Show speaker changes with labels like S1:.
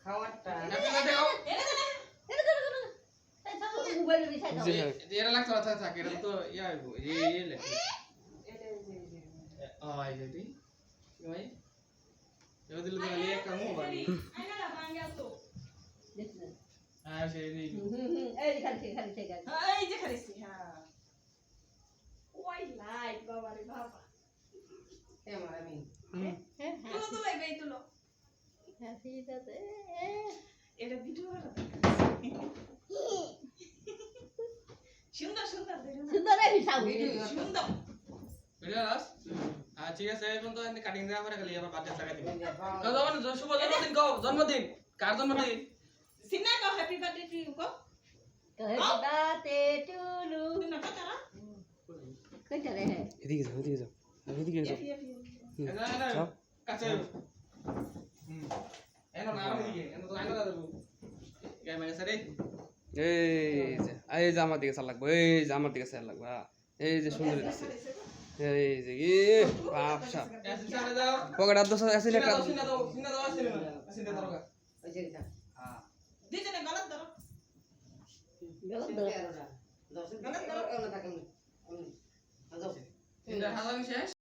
S1: খাওয়ারটা
S2: এরা লাগতো থাকে এটা তো ইয়া হইব এই লে এই যে তুই ভাই এবার দিলে তো লিয়ে একটা মুভ বানি
S3: আইনা ভাঙা তো
S2: হ্যাঁ সেই নেই
S3: এই যে খাইছি হ্যাঁ ওই লাইট বাবা রে বাবা
S1: আমার আমি
S3: তুলো তো লাগবে এই তুলো এটা ভিডিও করা সুন্দর সুন্দর সুন্দর
S2: ভিডিও লাস ঠিক আছে এখন তো কাটিং দেওয়া পরে খালি আবার বাদ লাগাই দিবেন তো যখন শুভ জন্মদিন কও জন্মদিন কার জন্মদিন
S3: সিনা কো হ্যাপি বার্থডে টু ইউ কো না তারা
S4: এদিকে যাও এদিকে যাও
S2: না না কাছে এনো না দিকে এনো তো আইনা দেবো গায় মানে সারে
S4: এই যে আমার দিকে চাল লাগবো এই যে আমার দিকে চাল লাগবো এই যে সুন্দর দিচ্ছে এই যে বাপসা
S2: এসে দাও
S4: পকেট আর 10 আছে না
S2: সিনা দাও সিনা দাও
S1: ওই যে এটা
S2: হ্যাঁ
S3: দিজনে গলত ধরো
S1: দশ গলত থাকে
S2: সিনা হাজার শেষ